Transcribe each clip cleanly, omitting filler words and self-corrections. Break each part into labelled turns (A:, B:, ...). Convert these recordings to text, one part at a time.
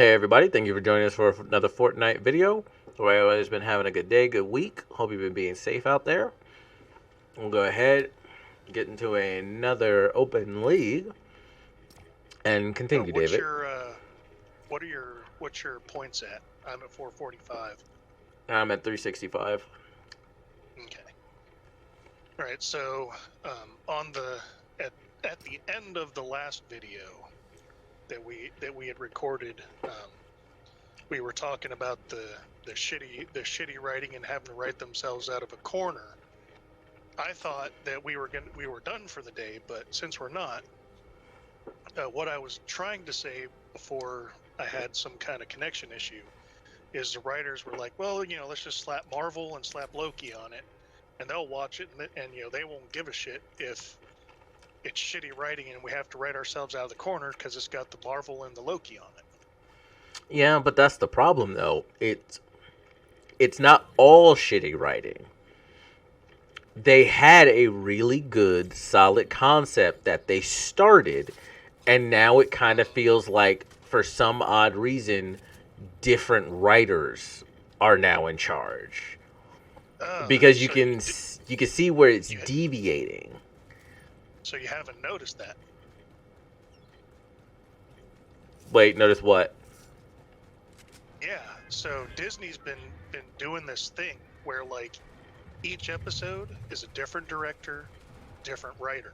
A: Hey everybody, thank you for joining us for another Fortnite video. Hope everybody's been having a good day, good week. Hope you've been being safe out there. We'll go ahead, get into another open league, and continue,
B: What's
A: David.
B: your what's your points at? I'm at 445.
A: I'm at 365.
B: Okay. All right. So on the at the end of the last video that we had recorded, we were talking about the shitty writing and having to write themselves out of a corner. I thought that we were done for the day, but since we're not, what I was trying to say before I had some kind of connection issue is the writers were like, well, let's just slap Marvel and slap Loki on it, and they'll watch it, and they won't give a shit if it's shitty writing and we have to write ourselves out of the corner because it's got the Marvel and the Loki on it.
A: Yeah, but that's the problem though. It's not all shitty writing. They had a really good, solid concept that they started, and now it kind of feels like, for some odd reason, different writers are now in charge because you
B: So
A: can see where it's
B: you,
A: deviating.
B: so you haven't noticed that?
A: Wait, notice what?
B: Yeah. So Disney's been doing this thing where like each episode is a different director, different writer.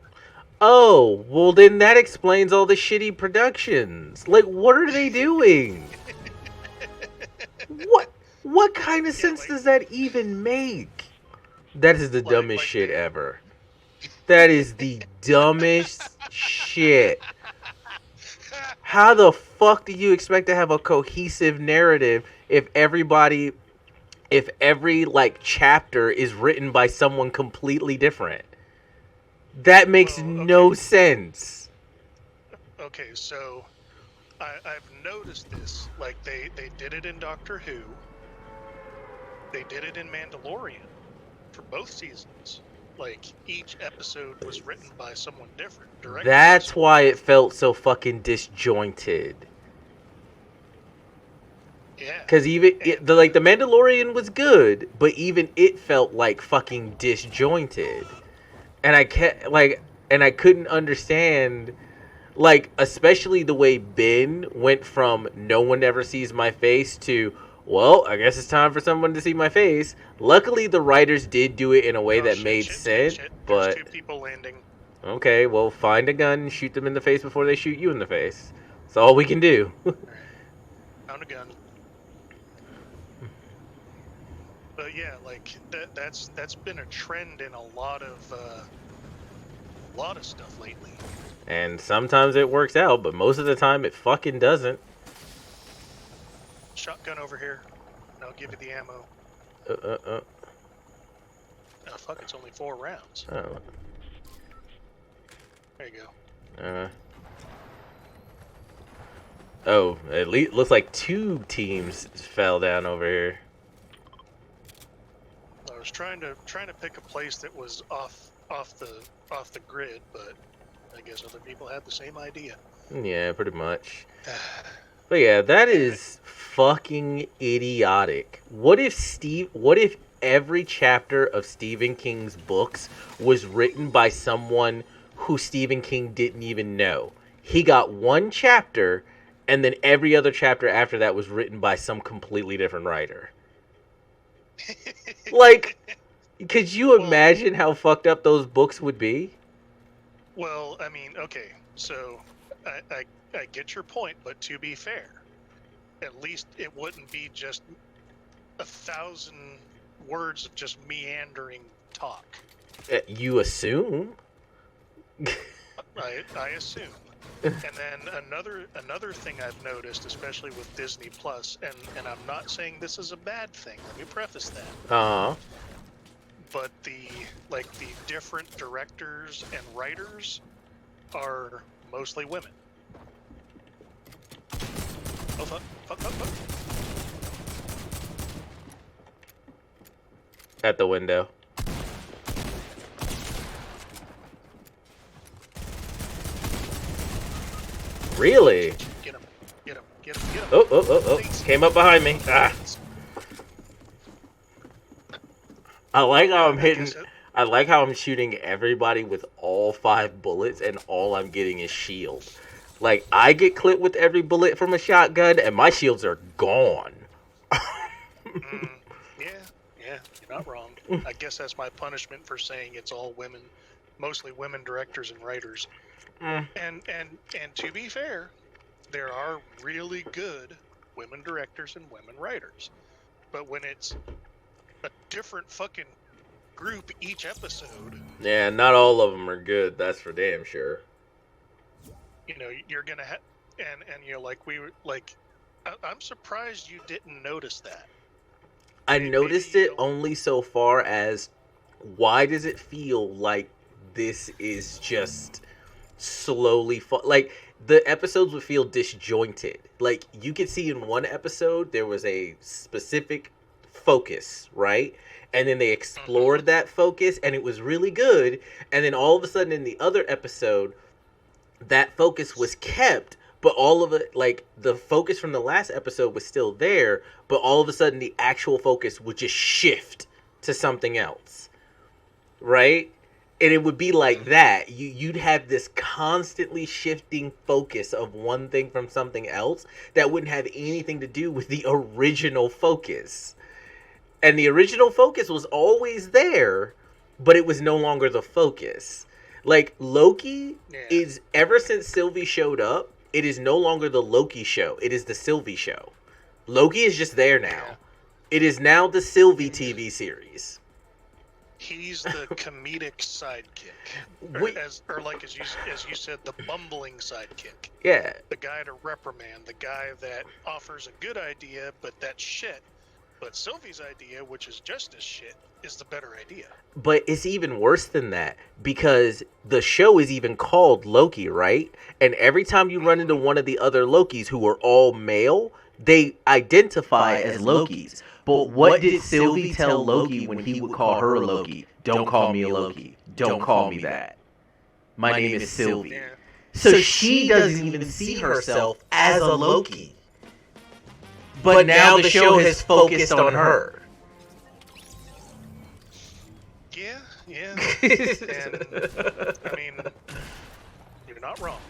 A: Oh, well then that explains all the shitty productions. Like, what are they doing? What kind of sense does that even make? That is the dumbest shit ever. That is the dumbest shit. How the fuck do you expect to have a cohesive narrative if every like chapter is written by someone completely different? That makes no sense.
B: Okay, so I've noticed this. Like they did it in Doctor Who. They did it in Mandalorian for both seasons. Like each episode was written by someone different.
A: That's why it felt so fucking disjointed.
B: Yeah.
A: Because even the Mandalorian was good, but even it felt like fucking disjointed, and I couldn't understand, like, especially the way Ben went from "no one ever sees my face" to "well, I guess it's time for someone to see my face." Luckily, the writers did do it in a way that made sense. But
B: there's 2 people landing.
A: Okay, well, find a gun and shoot them in the face before they shoot you in the face. That's all we can do.
B: All right. Found a gun. But yeah, like that's been a trend in a lot of stuff lately.
A: And sometimes it works out, but most of the time it fucking doesn't.
B: Shotgun over here. I'll give you the ammo. Oh fuck! It's only 4 rounds.
A: Oh.
B: There you go.
A: Oh, at least looks like 2 teams fell down over here.
B: I was trying to pick a place that was off the grid, but I guess other people had the same idea.
A: Yeah, pretty much. But yeah, that is fucking idiotic. What if every chapter of Stephen King's books was written by someone who Stephen King didn't even know? He got one chapter, and then every other chapter after that was written by some completely different writer. Like, could you imagine how fucked up those books would be?
B: Well, I mean, okay, so I get your point, but to be fair, at least it wouldn't be just 1,000 words of just meandering talk.
A: You assume?
B: I assume. And then another thing I've noticed, especially with Disney Plus, and I'm not saying this is a bad thing. Let me preface that. But the different directors and writers are mostly women. Oh fuck!
A: At the window. Really?
B: Get him! Get him! Get him! Get him!
A: Oh. Came up behind me. Ah. I like how I'm hitting. I like how I'm shooting everybody with all 5 bullets, and all I'm getting is shield. Like, I get clipped with every bullet from a shotgun, and my shields are gone.
B: Yeah, you're not wrong. I guess that's my punishment for saying it's all women, mostly women directors and writers. And to be fair, there are really good women directors and women writers. But when it's a different fucking group each episode,
A: Yeah, not all of them are good. That's for damn sure.
B: you know, you're gonna have, and you know, like we were like, I'm surprised you didn't notice that.
A: I noticed it only so far as, why does it feel like this is just slowly like, the episodes would feel disjointed. Like, you could see in one episode there was a specific focus, right? And then they explored that focus, and it was really good. And then all of a sudden in the other episode, that focus was kept, but all of it, like, the focus from the last episode was still there, but all of a sudden the actual focus would just shift to something else, right? And it would be like that. You'd have this constantly shifting focus of one thing from something else that wouldn't have anything to do with the original focus. And the original focus was always there, but it was no longer the focus. Like, Loki is, ever since Sylvie showed up, it is no longer the Loki show. It is the Sylvie show. Loki is just there now. Yeah. It is now the Sylvie TV series.
B: He's the comedic sidekick, or like as you said, the bumbling sidekick.
A: Yeah.
B: The guy to reprimand, the guy that offers a good idea, but that's shit. But Sylvie's idea, which is just as shit, is the better idea.
A: But it's even worse than that, because the show is even called Loki, right? And every time you run into one of the other Lokis who are all male, they identify as Lokis. But what did Sylvie tell Loki when he would call her Loki? Don't call me a Loki. Don't call me that. My name is Sylvie. Yeah. So she doesn't even see herself as a Loki. But now the show has focused on her.
B: Yeah. And, I mean, you're not wrong.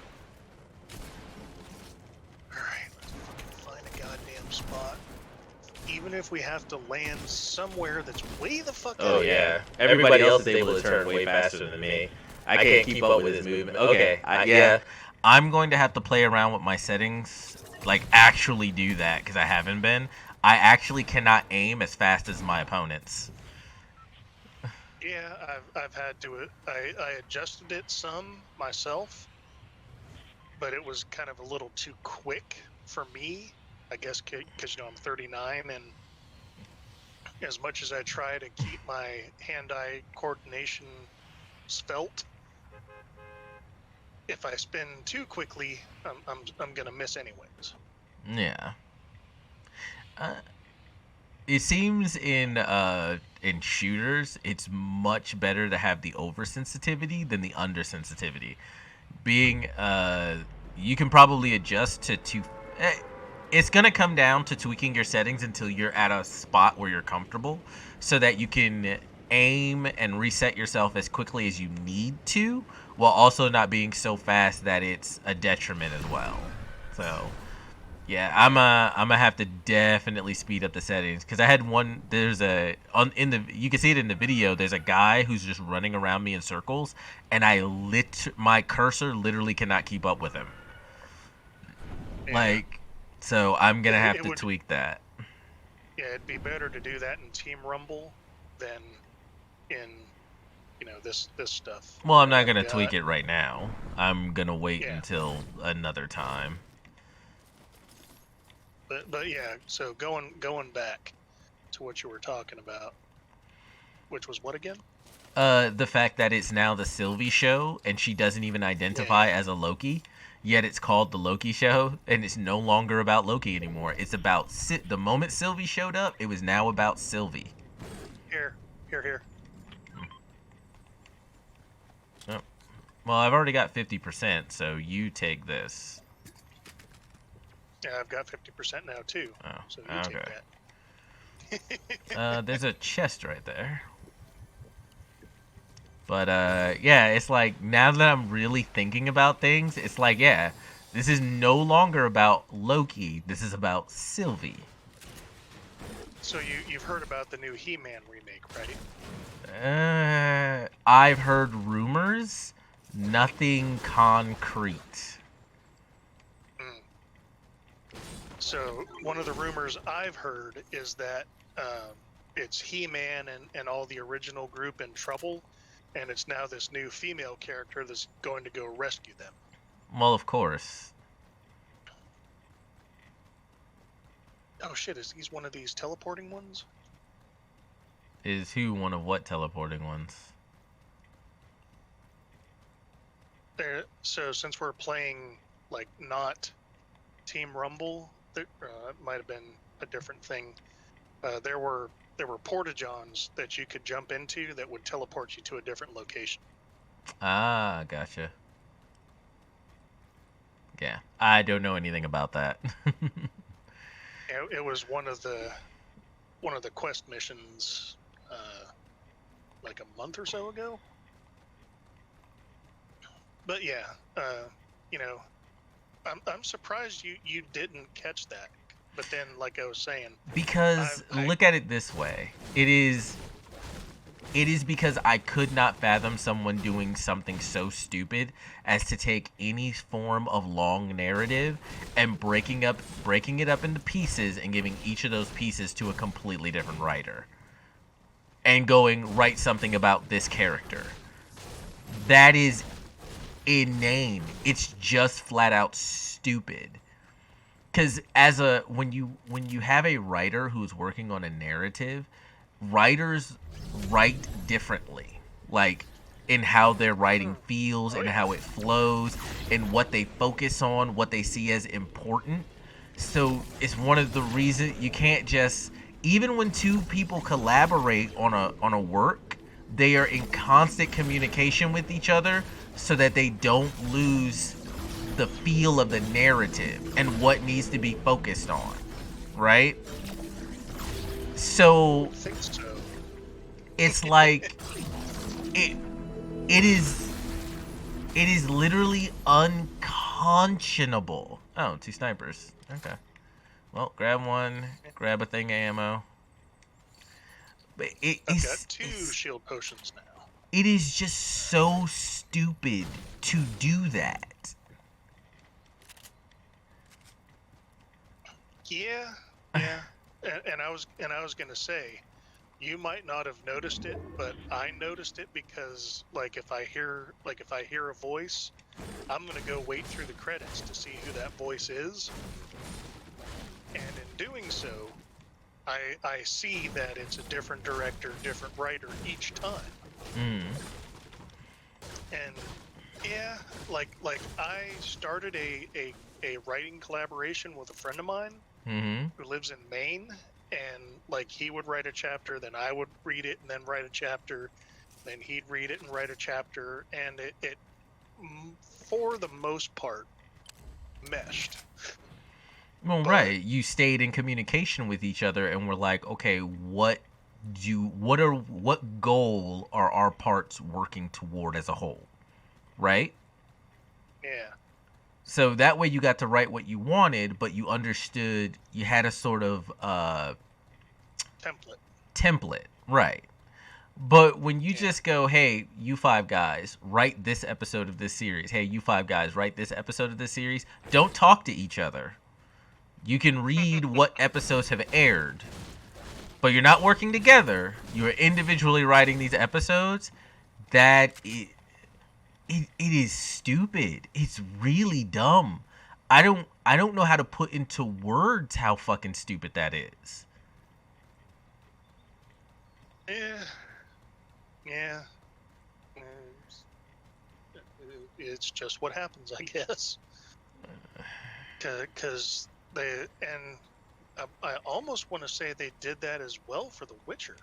B: Alright, let's find a goddamn spot. Even if we have to land somewhere that's way the fuck out.
A: Oh, yeah. Everybody else is able to turn way faster than me. I can't keep up with his movement. Okay, yeah. I'm going to have to play around with my settings. Like, actually do that, because I haven't been. I actually cannot aim as fast as my opponents.
B: Yeah, I've had to. I adjusted it some myself, but it was kind of a little too quick for me. I guess because, you know, I'm 39, and as much as I try to keep my hand-eye coordination svelte, if I spin too quickly, I'm gonna miss anyways.
A: Yeah. It seems in shooters, it's much better to have the oversensitivity than the undersensitivity. Being you can probably adjust to it's gonna come down to tweaking your settings until you're at a spot where you're comfortable, so that you can aim and reset yourself as quickly as you need to, while also not being so fast that it's a detriment as well. So yeah, I'm gonna have to definitely speed up the settings, because I had one. There's you can see it in the video. There's a guy who's just running around me in circles, and my cursor literally cannot keep up with him. Yeah. Like, so I'm gonna have to tweak that.
B: Yeah, it'd be better to do that in Team Rumble than in, you know, this stuff.
A: Well, I'm not gonna tweak it right now. I'm gonna wait until another time.
B: But yeah, so going back to what you were talking about, which was what again?
A: The fact that it's now the Sylvie show, and she doesn't even identify as a Loki, yet it's called the Loki show, and it's no longer about Loki anymore. It's about the moment Sylvie showed up, it was now about Sylvie.
B: Here.
A: Oh. Well, I've already got 50%, so you take this.
B: Yeah, I've got 50% now too.
C: Oh,
B: So you take that.
C: There's a chest right there. But yeah, it's like now that I'm really thinking about things, it's like, yeah, this is no longer about Loki. This is about Sylvie.
B: So you've heard about the new He-Man remake, right?
C: I've heard rumors, nothing concrete.
B: So one of the rumors I've heard is that it's He-Man and all the original group in trouble, and it's now this new female character that's going to go rescue them.
C: Well, of course.
B: Oh shit, is he's one of these teleporting ones?
C: Is who one of what teleporting ones?
B: So since we're playing like not Team Rumble, it might have been a different thing. There were porta-johns that you could jump into that would teleport you to a different location.
C: Ah, gotcha. Yeah, I don't know anything about that.
B: It was one of the quest missions, like a month or so ago. But yeah, you know, I'm surprised you didn't catch that. But then, like I was saying,
C: because look at it this way, it is because I could not fathom someone doing something so stupid as to take any form of long narrative and breaking it up into pieces and giving each of those pieces to a completely different writer and going, write something about this character. That is inane. It's just flat out stupid. Because when you have a writer who's working on a narrative, writers write differently, like in how their writing feels and how it flows and what they focus on, what they see as important. So it's one of the reasons you can't just, even when two people collaborate on a work, they are in constant communication with each other so that they don't lose the feel of the narrative and what needs to be focused on, right? So
B: I think so.
C: it's like it is literally unconscionable. Oh, 2 snipers. Okay. Well, grab one, grab a thing of ammo. But
B: I've got 2 shield potions now.
C: It is just so stupid to do that.
B: Yeah. And I was gonna say, you might not have noticed it, but I noticed it because like if I hear a voice, I'm gonna go wait through the credits to see who that voice is. And in doing so, I see that it's a different director, different writer each time. And yeah, like I started a writing collaboration with a friend of mine who lives in Maine, and like he would write a chapter, then I would read it and then write a chapter, then he'd read it and write a chapter, and it for the most part meshed.
C: Well, right. You stayed in communication with each other and were like, okay, what goal are our parts working toward as a whole? Right?
B: Yeah.
C: So that way you got to write what you wanted, but you understood, you had a sort of template, right? But when you just go, hey, you 5 guys, write this episode of this series. Hey, you 5 guys, write this episode of this series. Don't talk to each other. You can read what episodes have aired, but you're not working together. You're individually writing these episodes. It is stupid. It's really dumb. I don't know how to put into words how fucking stupid that is.
B: Yeah. It's just what happens, I guess. Because I almost want to say they did that as well for The Witcher.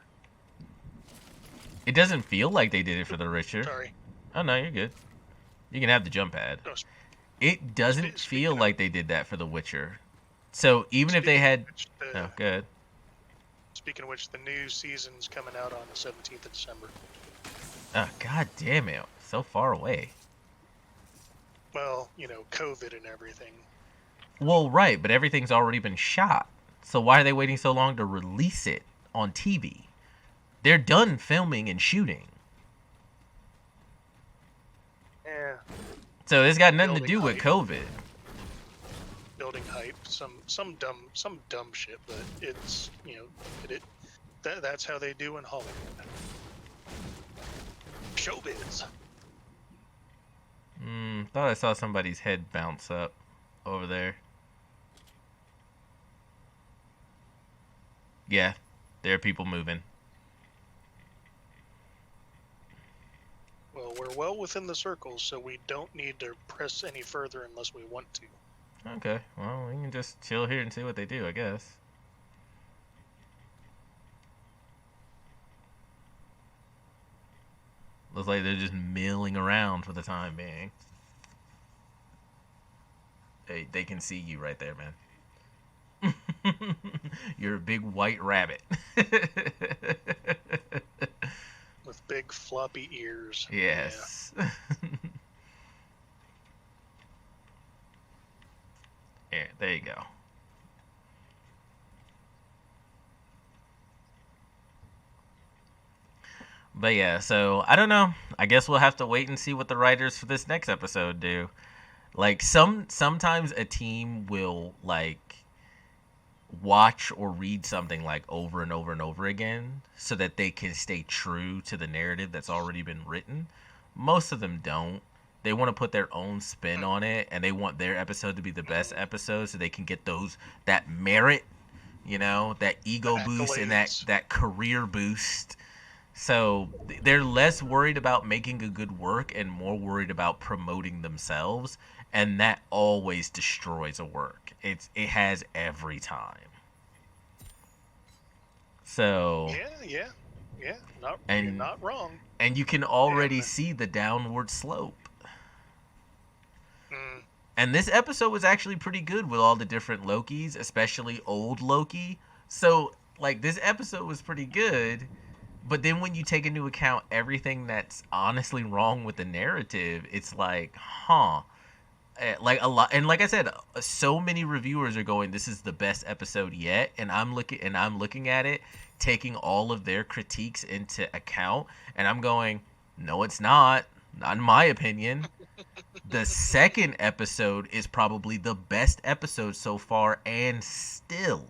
C: It doesn't feel like they did it for The Witcher.
B: Sorry.
C: Oh, no, you're good. You can have the jump pad. It doesn't feel like they did that for The Witcher. So even if they had,
B: the,
C: oh, good.
B: Speaking of which, the new season's coming out on the 17th of December.
C: Oh, god damn it, so far away.
B: Well, COVID and everything.
C: Well, right, but everything's already been shot. So why are they waiting so long to release it on TV? They're done filming and shooting.
B: Yeah.
C: So it's got nothing to
B: Building
C: do with
B: hype.
C: COVID.
B: Building hype, some dumb shit, but it's that's how they do in Hollywood. Showbiz.
C: Thought I saw somebody's head bounce up over there. Yeah, there are people moving.
B: Well, we're well within the circle, so we don't need to press any further unless we want to.
C: Okay, well, we can just chill here and see what they do, I guess. Looks like they're just milling around for the time being. They can see you right there, man. You're a big white rabbit.
B: With big floppy ears.
C: Yes. Yeah. Yeah, there you go. But yeah, so I don't know. I guess we'll have to wait and see what the writers for this next episode do. Like sometimes a team will like watch or read something like over and over and over again so that they can stay true to the narrative that's already been written. Most of them don't. They want to put their own spin on it, and they want their episode to be the best episode so they can get that merit, that ego boost and that career boost. So they're less worried about making a good work and more worried about promoting themselves, and that always destroys a work. It has every time. So
B: yeah. You're not wrong.
C: And you can already see the downward slope. And this episode was actually pretty good with all the different Lokis, especially old Loki. So like this episode was pretty good. But then when you take into account everything that's honestly wrong with the narrative, it's like, like a lot. And like I said, so many reviewers are going, this is the best episode yet. And I'm looking at it, taking all of their critiques into account. And I'm going, no, it's not. Not in my opinion. The second episode is probably the best episode so far, and still.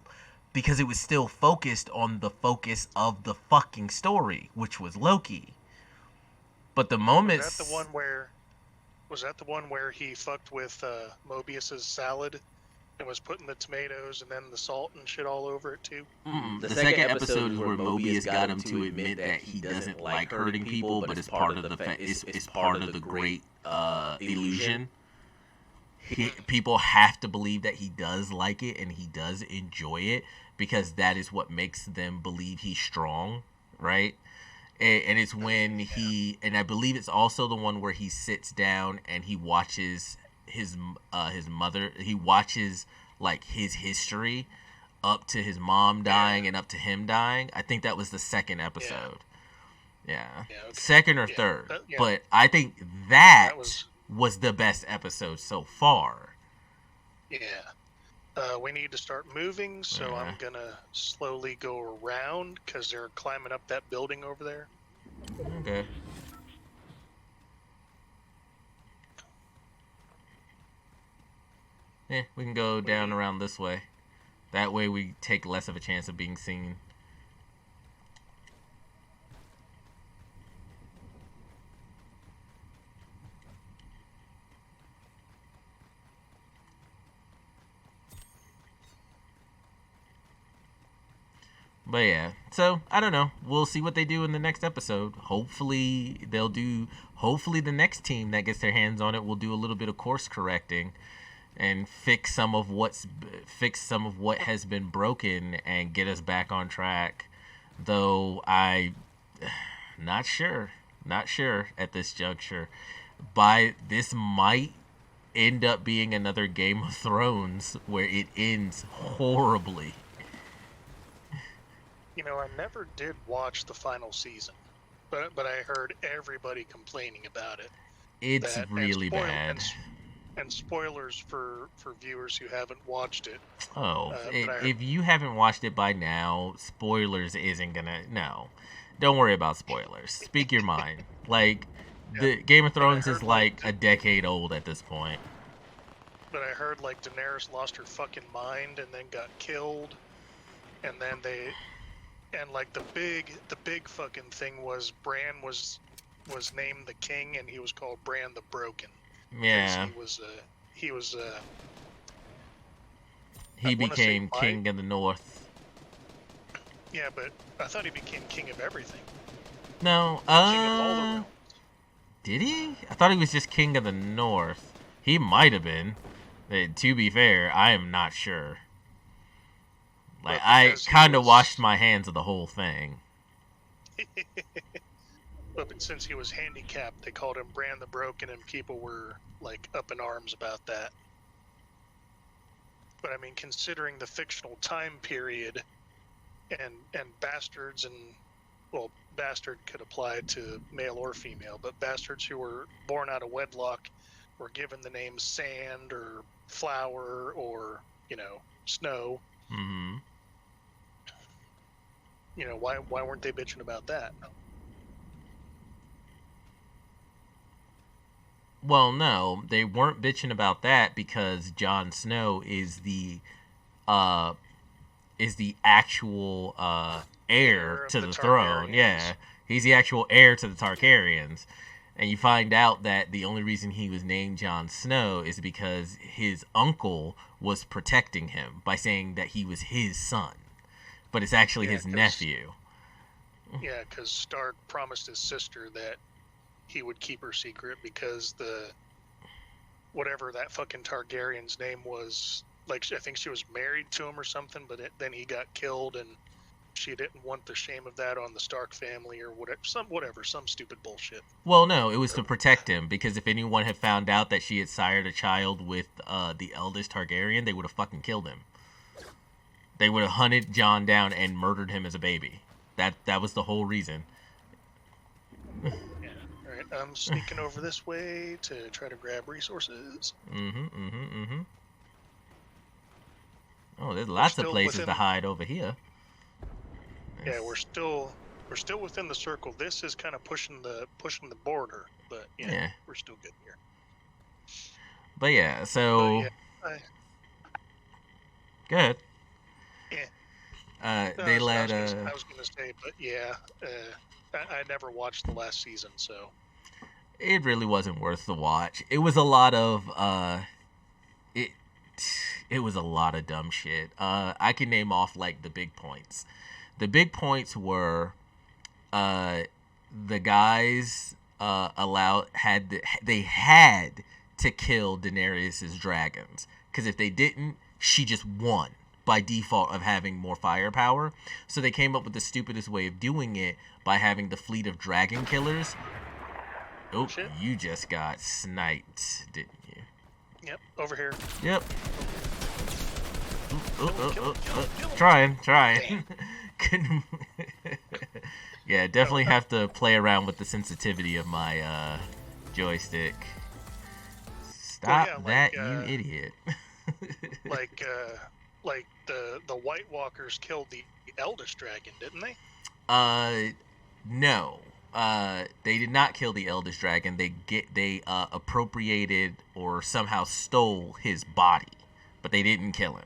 C: Because it was still focused on the focus of the fucking story, which was Loki. But the moments...
B: Was that the one where he fucked with Mobius's salad and was putting the tomatoes and then the salt and shit all over it too?
A: The second episode is where Mobius got him to admit that he doesn't like hurting people, but it's part of it's part of the great illusion.
C: People have to believe that he does like it and he does enjoy it, because that is what makes them believe he's strong, right? And it's when and I believe it's also the one where he sits down and he watches his mother. He watches like his history up to his mom dying and up to him dying. I think that was the second episode. Yeah. Okay. Second or third. But I think that was the best episode so far.
B: Yeah. We need to start moving, so I'm gonna slowly go around because they're climbing up that building over there.
C: Okay. We can go down around this way. That way we take less of a chance of being seen. But yeah, so I don't know. We'll see what they do in the next episode. Hopefully the next team that gets their hands on it will do a little bit of course correcting and fix some of what has been broken and get us back on track. Though not sure at this juncture. This might end up being another Game of Thrones where it ends horribly.
B: You know, I never did watch the final season, but I heard everybody complaining about it.
C: It's really bad.
B: And spoilers for viewers who haven't watched it.
C: Oh, if you haven't watched it by now, spoilers isn't gonna... No. Don't worry about spoilers. Speak your mind. Like, the Game of Thrones is like a decade old at this point.
B: But I heard like Daenerys lost her fucking mind and then got killed. And then like the big fucking thing was Bran was named the king and he was called Bran the Broken.
C: Yeah. He became king of the North.
B: Yeah, but I thought he became king of everything.
C: No,
B: king of all the realms.
C: Did he? I thought he was just king of the North. He might have been. To be fair, I am not sure. Like, I kind of washed my hands of the whole thing.
B: But since he was handicapped, they called him Bran the Broken, and people were like up in arms about that. But I mean, considering the fictional time period, and bastards, and well, bastard could apply to male or female, but bastards who were born out of wedlock were given the name Sand or Flower or, you know, Snow.
C: Mm-hmm.
B: You know, why weren't they bitching about that?
C: Well, no, they weren't bitching about that because Jon Snow is the actual heir to the throne. Yeah, he's the actual heir to the Targaryens. And you find out that the only reason he was named Jon Snow is because his uncle was protecting him by saying that he was his son. But it's actually his nephew.
B: Yeah, because Stark promised his sister that he would keep her secret because whatever that fucking Targaryen's name was, like, I think she was married to him or something, but then he got killed and she didn't want the shame of that on the Stark family or whatever, some stupid bullshit.
C: Well, no, it was to protect him because if anyone had found out that she had sired a child with the eldest Targaryen, they would have fucking killed him. They would have hunted Jon down and murdered him as a baby. That was the whole reason.
B: Yeah. All right, I'm sneaking over this way to try to grab resources.
C: Oh, there's lots of places to hide over here.
B: Yeah, we're still within the circle. This is kind of pushing the border, but yeah, we're still good here.
C: But yeah, so good.
B: Yeah.
C: They let.
B: I was gonna say, but yeah, I never watched the last season, so
C: it really wasn't worth the watch. It was a lot of it was a lot of dumb shit. I can name off like the big points. The big points were the guys had to kill Daenerys' dragons because if they didn't, she just won by default of having more firepower. So they came up with the stupidest way of doing it by having the fleet of dragon killers. Oh, shit. You just got sniped, didn't you?
B: Yep, over here.
C: Yep. Trying. Yeah, definitely have to play around with the sensitivity of my joystick. Stop that, you idiot.
B: like the White Walkers killed the eldest dragon, didn't they?
C: No. They did not kill the eldest dragon. They appropriated or somehow stole his body, but they didn't kill him.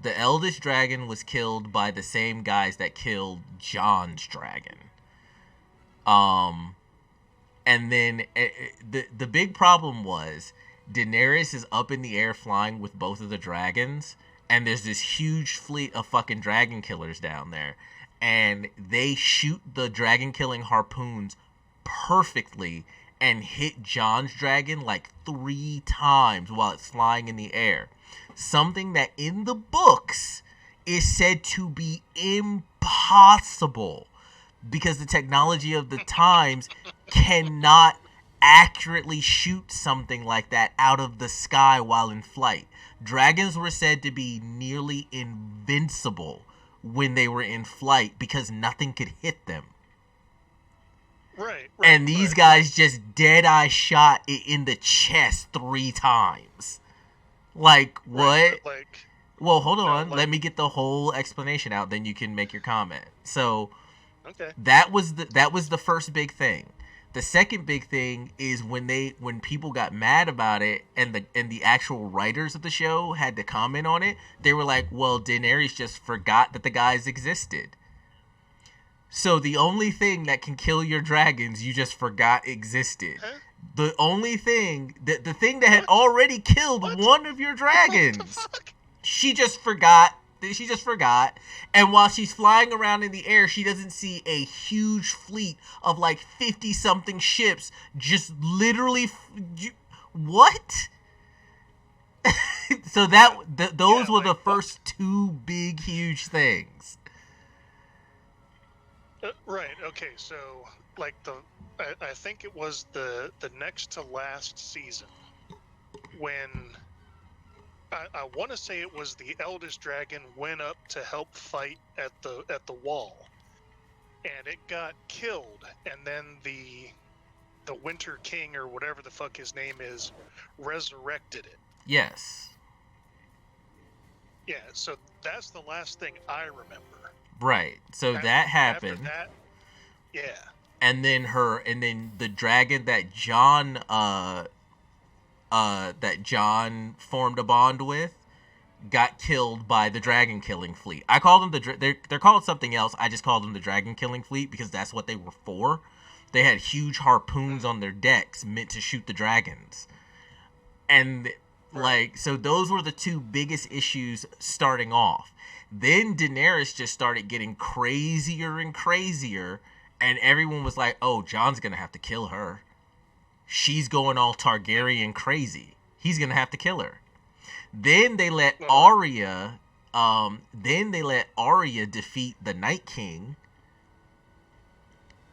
C: The eldest dragon was killed by the same guys that killed Jon's dragon. And then the big problem was Daenerys is up in the air flying with both of the dragons, and there's this huge fleet of fucking dragon killers down there, and they shoot the dragon killing harpoons perfectly and hit Jon's dragon like 3 times while it's flying in the air. Something that in the books is said to be impossible because the technology of the times cannot accurately shoot something like that out of the sky while in flight. Dragons were said to be nearly invincible when they were in flight because nothing could hit them.
B: Right.
C: And these guys just dead-eye shot it in the chest 3 times. Like, what?
B: Right, like,
C: well, hold on.
B: like,
C: let me get the whole explanation out, then you can make your comment. So,
B: okay.
C: that was the first big thing. The second big thing is when people got mad about it and the actual writers of the show had to comment on it, they were like, well, Daenerys just forgot that the guys existed. So the only thing that can kill your dragons, you just forgot existed.
B: Huh?
C: The only thing, the thing that had already killed one of your dragons, she just forgot. She just forgot. And while she's flying around in the air, she doesn't see a huge fleet of like 50-something ships just literally... What? So those were the first 2 big, huge things.
B: Right. Okay. So, like I think it was the next to last season when I want to say it was the eldest dragon went up to help fight at the wall, and it got killed, and then the Winter King or whatever the fuck his name is resurrected it.
C: Yes.
B: Yeah. So that's the last thing I remember.
C: Right. So that happened.
B: After that, yeah.
C: And then the dragon that John formed a bond with got killed by the dragon killing fleet. I call them they're called something else. I just call them the dragon killing fleet because that's what they were for. They had huge harpoons on their decks meant to shoot the dragons. And like, so those were the 2 biggest issues starting off. Then Daenerys just started getting crazier and crazier, and everyone was like, oh, Jon's gonna have to kill her. She's going all Targaryen crazy. He's gonna have to kill her. Then they let Arya defeat the Night King.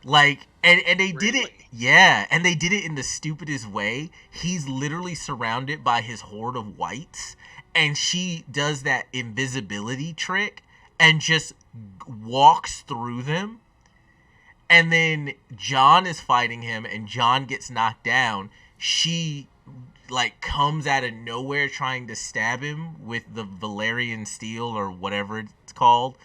C: Like, and they did it, yeah, and they did it in the stupidest way. He's literally surrounded by his horde of whites, and she does that invisibility trick and just walks through them. And then Jon is fighting him, and Jon gets knocked down. She, like, comes out of nowhere trying to stab him with the Valyrian steel or whatever it's called.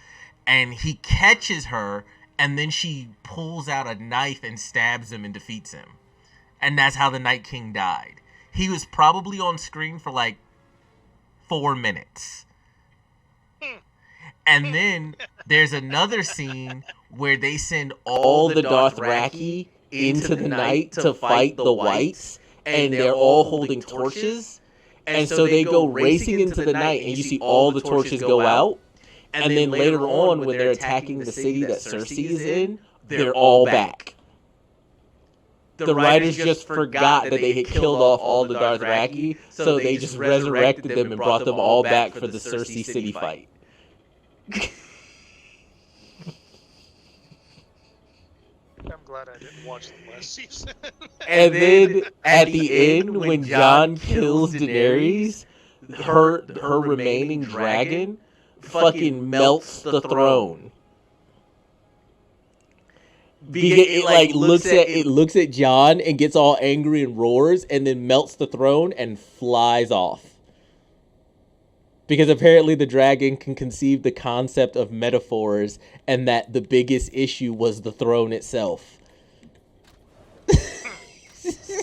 C: And he catches her, and then she pulls out a knife and stabs him and defeats him. And that's how the Night King died. He was probably on screen for, like, 4 minutes. And then there's another scene where they send all the Dothraki into the night to fight the whites, and they're all holding torches. And so they go racing into the night, and you see all the torches go out. And then later on, when they're attacking the city that Cersei is in, they're all back. The writers just forgot that they had killed off all the Dothraki, so they just resurrected them and brought them all back for the Cersei city fight.
B: I'm glad I didn't watch the last season.
C: And then at the end, when Jon kills Daenerys, her remaining dragon fucking melts the throne. Because it looks at Jon and gets all angry and roars, and then melts the throne and flies off. Because apparently the dragon can conceive the concept of metaphors, and that the biggest issue was the throne itself.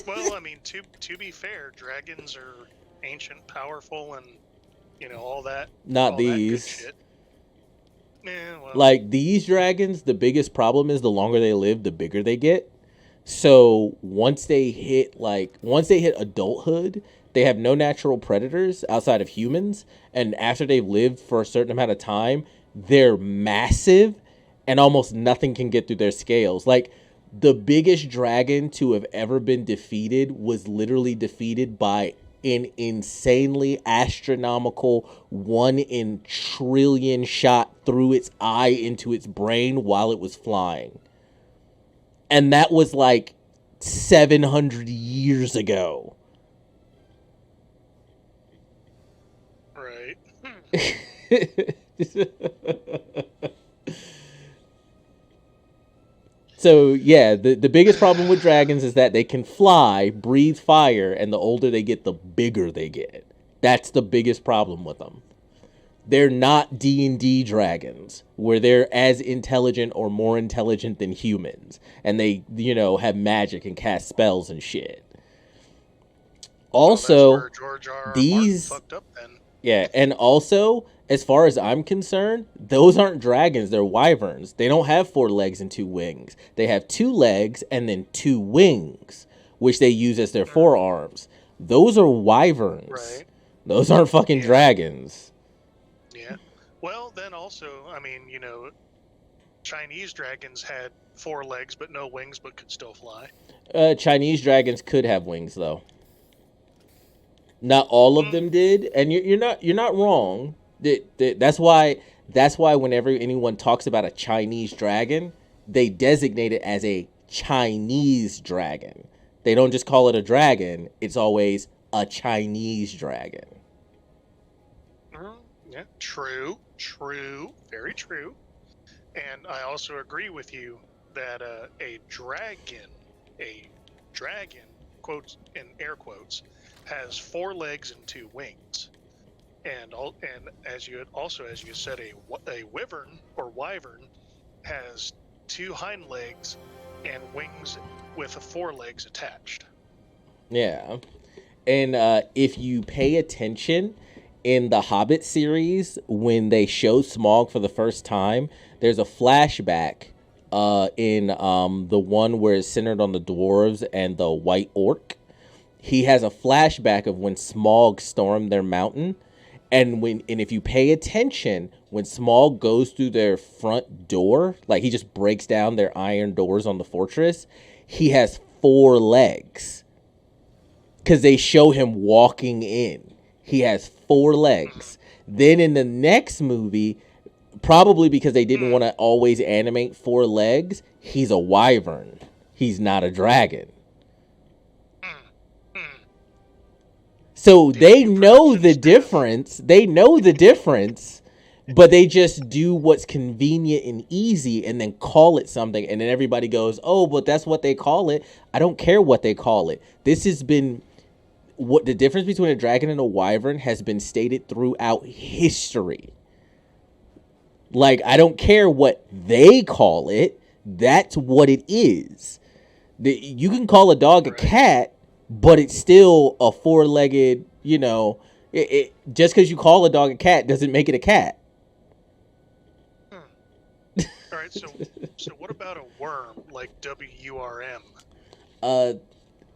B: Well, I mean, to be fair, dragons are ancient, powerful, and all that.
C: Not
B: all
C: these.
B: That good shit. Yeah, well.
C: Like, these dragons, the biggest problem is the longer they live, the bigger they get. So once they hit adulthood, they have no natural predators outside of humans, and after they've lived for a certain amount of time, they're massive, and almost nothing can get through their scales. Like, the biggest dragon to have ever been defeated was literally defeated by an insanely astronomical 1 in trillion shot through its eye into its brain while it was flying. And that was like
A: 700 years ago.
B: Right.
A: So yeah, the biggest problem with dragons is that they can fly, breathe fire, and the older they get, the bigger they get. That's the biggest problem with them. They're not D&D dragons, where they're as intelligent or more intelligent than humans, and they, have magic and cast spells and shit. Also,
B: well, that's where George R. R. Martin fucked up then.
A: Yeah, and also, as far as I'm concerned, those aren't dragons, they're wyverns. They don't have 4 legs and 2 wings. They have 2 legs and then 2 wings, which they use as their forearms. Those are wyverns.
B: Right.
A: Those aren't fucking dragons.
B: Yeah. Well, then also, I mean, Chinese dragons had 4 legs but no wings but could still fly.
A: Chinese dragons could have wings, though. Not all of them did, and you're not wrong. That's why whenever anyone talks about a Chinese dragon, they designate it as a Chinese dragon. They don't just call it a dragon. It's always a Chinese dragon.
B: Yeah, true, very true. And I also agree with you that a dragon, quotes in air quotes, has 4 legs and 2 wings, and as you said, a wyvern or wyvern has 2 hind legs and wings with 4 legs attached.
A: Yeah, and if you pay attention in the Hobbit series, when they show Smaug for the first time, there's a flashback in the one where it's centered on the dwarves and the white orc. He has a flashback of when Smaug stormed their mountain, and if you pay attention, when Smaug goes through their front door, like he just breaks down their iron doors on the fortress, he has 4 legs. Because they show him walking in. He has 4 legs. Then in the next movie, probably because they didn't want to always animate 4 legs, he's a wyvern. He's not a dragon. So they know the difference. They know the difference, but they just do what's convenient and easy and then call it something. And then everybody goes, oh, but that's what they call it. I don't care what they call it. This has been what the difference between a dragon and a wyvern has been stated throughout history. Like, I don't care what they call it. That's what it is. You can call a dog a cat, but it's still a 4-legged, just because you call a dog a cat doesn't make it a cat.
B: All right, so what about a worm, like WURM?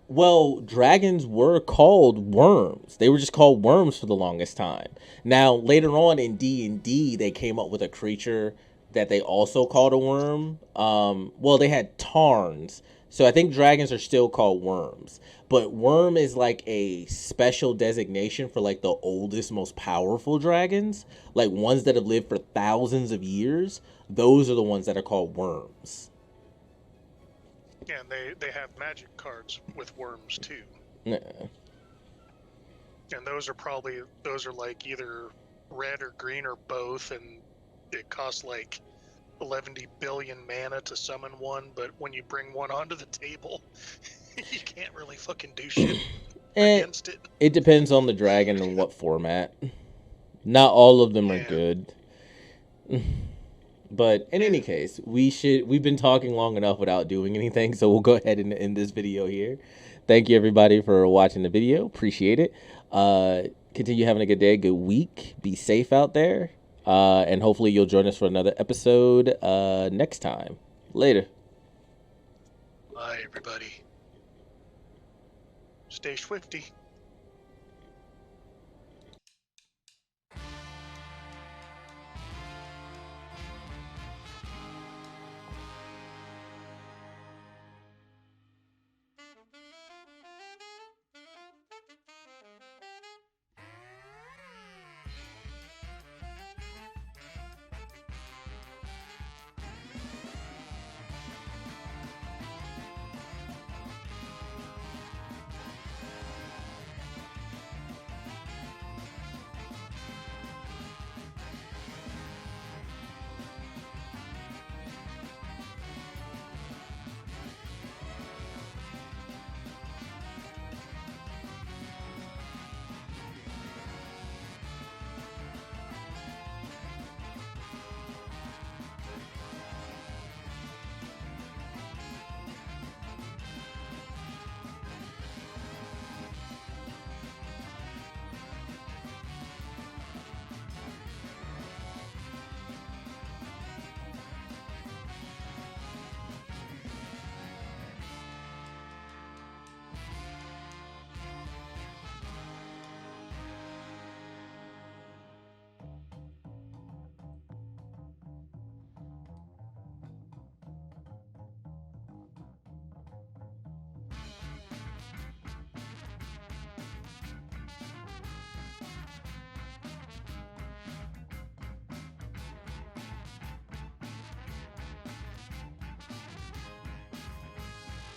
A: Well, dragons were called worms. They were just called worms for the longest time. Now, later on in D&D, they came up with a creature that they also called a worm. Well, they had tarns. So I think dragons are still called worms. But worm is like a special designation for like the oldest, most powerful dragons. Like ones that have lived for thousands of years. Those are the ones that are called worms.
B: Yeah, and they have magic cards with worms too.
A: Yeah.
B: And those are like either red or green or both, and it costs like 11 billion mana to summon one, but when you bring one onto the table, you can't really fucking do shit against it.
A: It depends on the dragon and what format. Not all of them are good. But in any case, we've been talking long enough without doing anything, so we'll go ahead and end this video here. Thank you everybody for watching the video. Appreciate it. Continue having a good day, good week. Be safe out there. And hopefully you'll join us for another episode next time. Later.
B: Bye, everybody. Stay swifty.